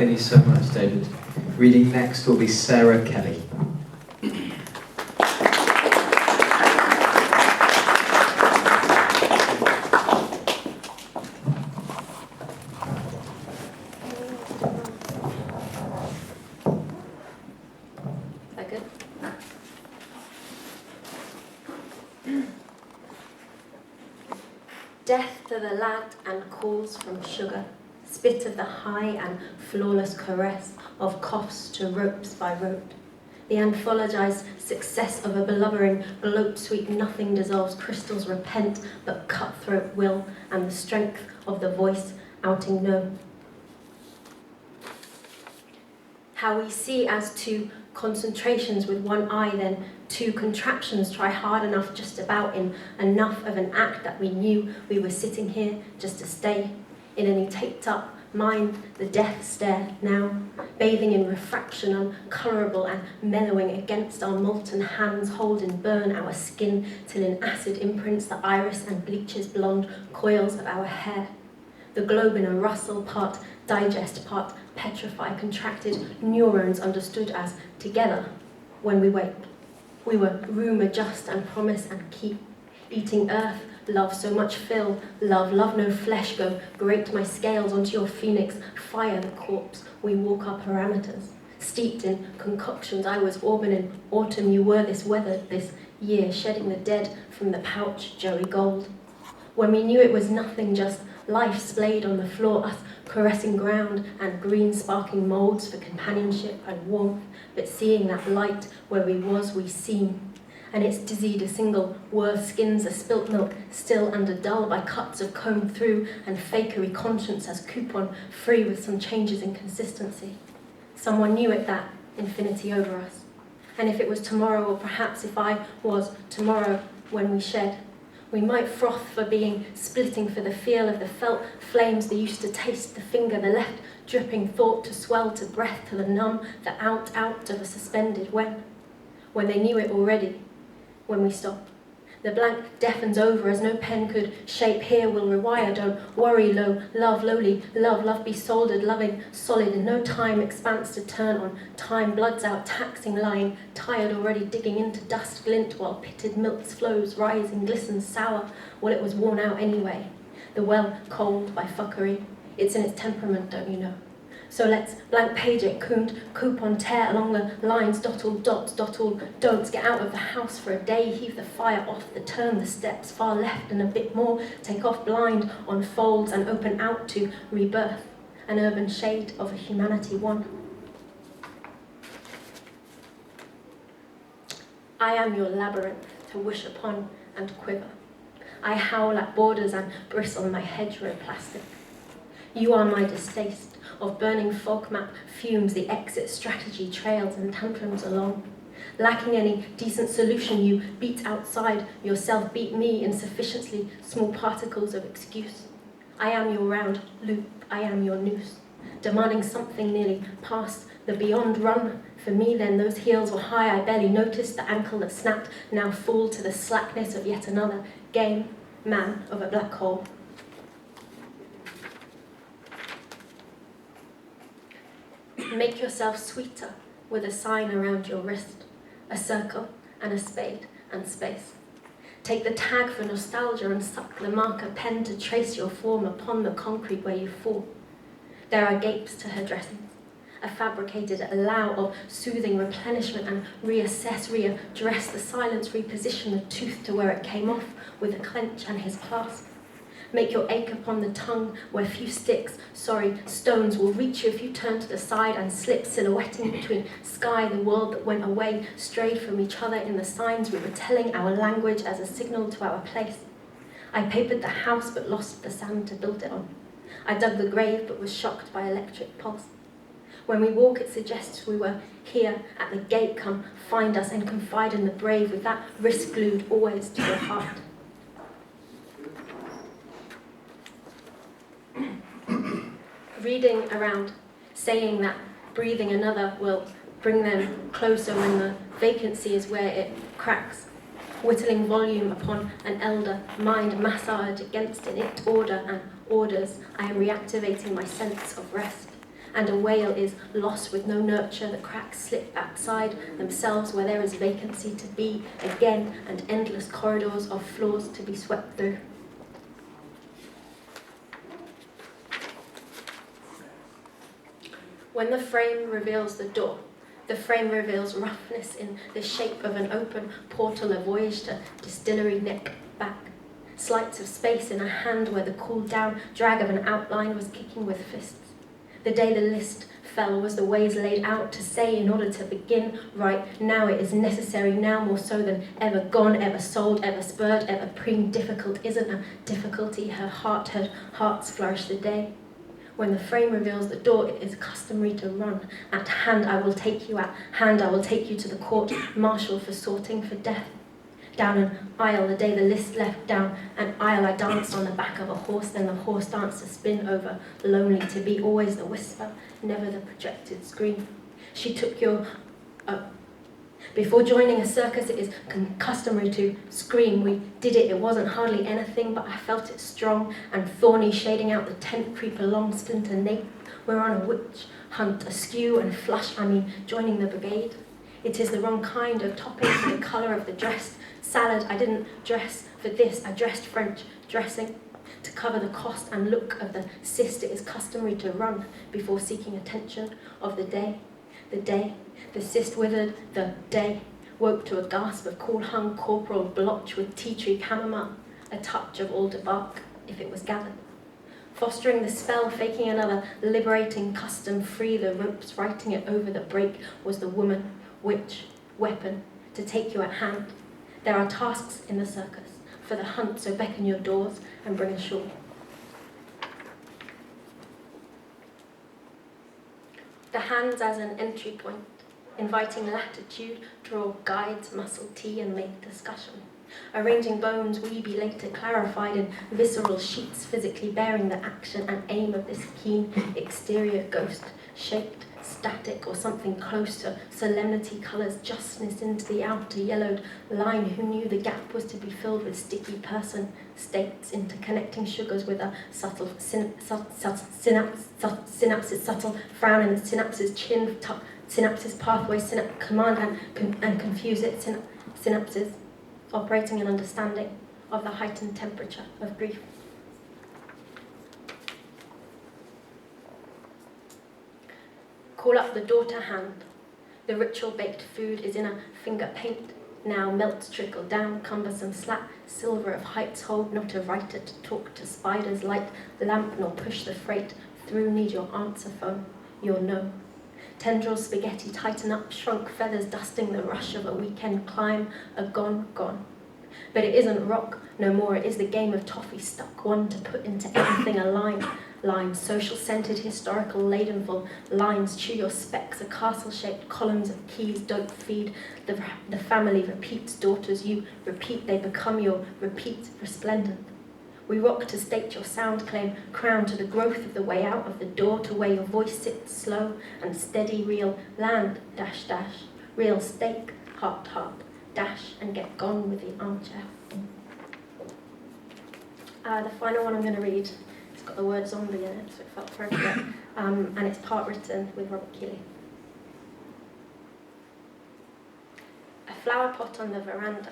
Thank you so much, David. Reading next will be Sarah Kelly. Death to the lad and calls from sugar, spit of the high and flawless caress of coughs to ropes by rote. The anthologized success of a blubbering gloat sweet nothing dissolves crystals repent but cutthroat will and the strength of the voice outing no. How we see as two concentrations with one eye, then two contraptions try hard enough just about in enough of an act that we knew we were sitting here just to stay in any taped up mind, the death stare now, bathing in refraction uncolourable and mellowing against our molten hands hold and burn our skin till in acid imprints the iris and bleaches blonde coils of our hair. The globe in a rustle, part digest, part petrify, contracted neurons understood as together when we wake. We were room adjust and promise and keep, eating earth, love so much fill, love no flesh go, grate my scales onto your phoenix, fire the corpse, we walk our parameters. Steeped in concoctions, I was auburn in autumn, you were this weather, this year, shedding the dead from the pouch, Joey Gold. When we knew it was nothing, just life splayed on the floor, us caressing ground and green sparking moulds for companionship and warmth, but seeing that light where we was, we seen. And it's dizzied a single worth skins a spilt milk, still under dull by cuts of comb through and fakery conscience as coupon free with some changes in consistency. Someone knew it, that infinity over us. And if it was tomorrow, or perhaps if I was tomorrow when we shed, we might froth for being, splitting for the feel of the felt flames they used to taste, the finger, the left dripping thought to swell to breath, to the numb, the out of a suspended when they knew it already, when we stop. The blank deafens over as no pen could shape here will rewire, don't worry, low, love, lowly, love be soldered, loving, solid, and no time expanse to turn on, time bloods out, taxing, lying, tired already digging into dust glint while pitted milks flows, rising, glistens, sour, well it was worn out anyway, the well cold by fuckery, it's in its temperament, don't you know? So let's blank page it, coupon tear along the lines, dot all dots, dot all don'ts, get out of the house for a day, heave the fire off the turn, the steps far left and a bit more, take off blind on folds and open out to rebirth, an urban shade of a humanity one. I am your labyrinth to wish upon and quiver. I howl at borders and bristle my hedgerow plastic. You are my distaste. Of burning fog map fumes the exit strategy trails and tantrums along. Lacking any decent solution, you beat outside yourself, beat me in sufficiently small particles of excuse. I am your round loop, I am your noose, demanding something nearly past the beyond run. For me then those heels were high, I barely noticed the ankle that snapped, now fall to the slackness of yet another game man of a black hole. Make yourself sweeter with a sign around your wrist, a circle and a spade and space. Take the tag for nostalgia and suck the marker pen to trace your form upon the concrete where you fall. There are gapes to her dressings, a fabricated allow of soothing replenishment and reassess, readdress the silence, reposition the tooth to where it came off with a clench and his clasp. Make your ache upon the tongue where few stones will reach you if you turn to the side and slip, silhouetting between sky, the world that went away, strayed from each other in the signs we were telling, our language as a signal to our place. I papered the house but lost the sand to build it on. I dug the grave but was shocked by electric pulse. When we walk, it suggests we were here at the gate, come find us and confide in the brave with that wrist glued always to your heart. Reading around, saying that breathing another will bring them closer when the vacancy is where it cracks. Whittling volume upon an elder, mind massage against in it order and orders, I am reactivating my sense of rest. and a whale is lost with no nurture. The cracks slip outside themselves where there is vacancy to be again, and endless corridors of floors to be swept through. When the frame reveals the door, the frame reveals roughness in the shape of an open portal, a voyage to distillery neck back. Slights of space in a hand where the cooled down drag of an outline was kicking with fists. The day the list fell was the ways laid out to say in order to begin right now it is necessary, now more so than ever gone, ever sold, ever spurred, ever preen. Difficult isn't a difficulty, her hearts flourish the day. When the frame reveals the door, it is customary to run. At hand I will take you, at hand I will take you to the court martial for sorting for death. Down an aisle, the day the list left, down an aisle I danced on the back of a horse, then the horse danced a spin over, lonely to be always the whisper, never the projected scream. She took your... Before joining a circus, it is customary to scream. We did it, it wasn't hardly anything, but I felt it strong and thorny, shading out the tent, creep along, splinter nape. We're on a witch hunt, askew and flush, joining the brigade. It is the wrong kind of topping for the colour of the dress. Salad, I didn't dress for this, I dressed French dressing. To cover the cost and look of the cyst, it is customary to run before seeking attention of the day. The cyst withered, the day woke to a gasp of cool-hung corporal blotch with tea tree chamomile, a touch of alder bark, if it was gathered. Fostering the spell, faking another liberating custom free, the ropes writing it over the break was the woman, witch, weapon, to take you at hand. There are tasks in the circus for the hunt, so beckon your doors and bring ashore. The hands as an entry point, inviting latitude, draw guides, muscle tea and late discussion. Arranging bones, we be later clarified in visceral sheets, physically bearing the action and aim of this keen exterior ghost, shaped, static, or something close to solemnity, colours justness into the outer yellowed line. Who knew the gap was to be filled with sticky person states, interconnecting sugars with a subtle synapses, subtle frown in the synapses, chin, synapses, pathway, command and confuse it, synapses, operating an understanding of the heightened temperature of grief. Call up the daughter hand. The ritual baked food is in a finger paint. Now melts trickle down, cumbersome slap, silver of heights hold, not a writer to talk to spiders, light lamp, nor push the freight through, need your answer phone, your no. Tendrils spaghetti tighten up, shrunk feathers dusting the rush of a weekend climb, a gone. But it isn't rock no more, it is the game of toffee stuck, one to put into everything a line, social-centered, historical, ladenful lines, chew your specs, a castle-shaped columns of keys, don't feed, the family repeats, daughters you repeat, they become your repeat, resplendent. We rock to state your sound claim, crown to the growth of the way out of the door, to where your voice sits slow and steady, real land, dash, real stake, heart, dash, and get gone with the armchair. The final one I'm going to read, it's got the word zombie in it, so it felt appropriate, and it's part written with Robert Keeley. A flower pot on the veranda,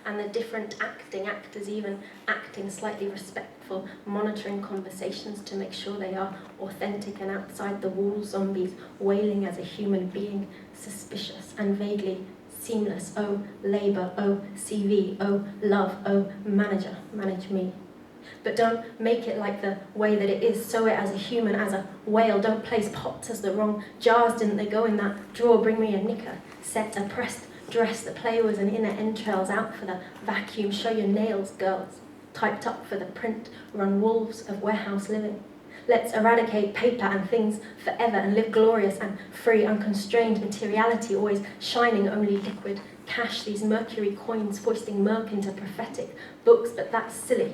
and the different actors even acting slightly respectful, monitoring conversations to make sure they are authentic, and outside the walls, zombies wailing as a human being, suspicious and vaguely seamless. Oh, labour, oh, CV, oh, love, oh, manager, manage me. But don't make it like the way that it is. Sew it as a human, as a whale. Don't place pots as the wrong jars. Didn't they go in that drawer? Bring me a knicker, set, a pressed dress. The play was an inner entrails out for the vacuum. Show your nails, girls. Typed up for the print. Run wolves of warehouse living. Let's eradicate paper and things forever and live glorious and free, unconstrained materiality, always shining, only liquid cash. These mercury coins foisting murk into prophetic books, but that's silly.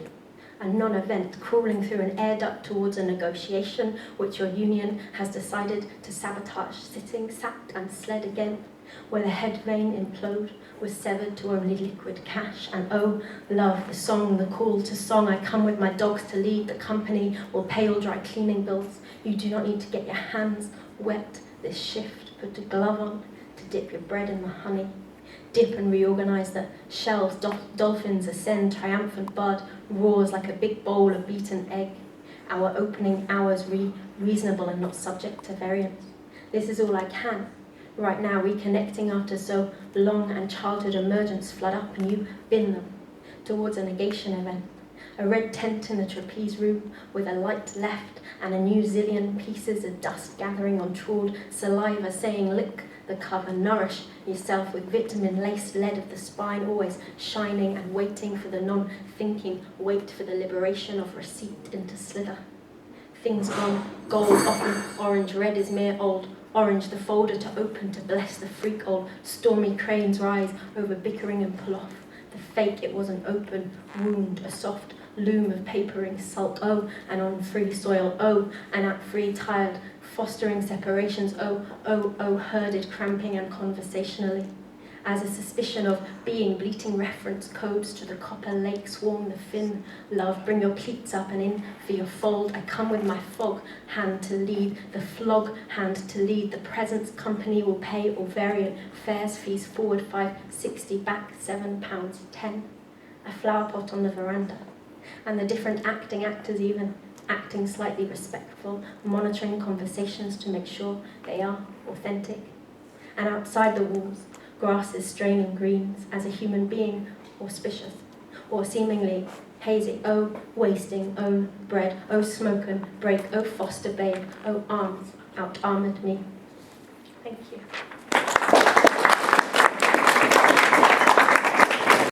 A non-event, crawling through an air duct towards a negotiation which your union has decided to sabotage, sitting, sapped and sled again. where the head vein implode was severed to only liquid cash. And oh, love, the song, the call to song. I come with my dogs to lead. The company will pay all dry cleaning bills. You do not need to get your hands wet this shift. Put a glove on to dip your bread in the honey. Dip and reorganize the shelves. Dolphins ascend, triumphant bud roars like a big bowl of beaten egg. Our opening hours reasonable and not subject to variance. This is all I can. Right now, reconnecting after so long and childhood emergence flood up and you bin them towards a negation event. A red tent in a trapeze room with a light left and a new zillion pieces of dust gathering on trawled saliva saying lick the cover, nourish yourself with vitamin-laced lead of the spine, always shining and waiting for the non-thinking, wait for the liberation of receipt into slither. Things gone gold, often orange, red is mere old orange, the folder to open to bless the freak, old stormy cranes rise over bickering and pull off. The fake, it was an open wound, a soft loom of papering salt, oh, and on free soil, oh, and at free tired, fostering separations, oh, oh, oh, herded, cramping and conversationally. As a suspicion of being, bleating reference codes to the copper lake swarm the fin. Love, bring your pleats up and in for your fold. I come with my fog hand to lead, the flog hand to lead. The presence company will pay all variant fares, fees forward £5.60, back £7.10. A flower pot on the veranda. And the different actors even acting slightly respectful, monitoring conversations to make sure they are authentic. And outside the walls, grasses straining greens as a human being, auspicious, or seemingly hazy, oh, wasting, own bread, oh, smoken, break, oh, foster babe, oh, arms, out-armoured me. Thank you.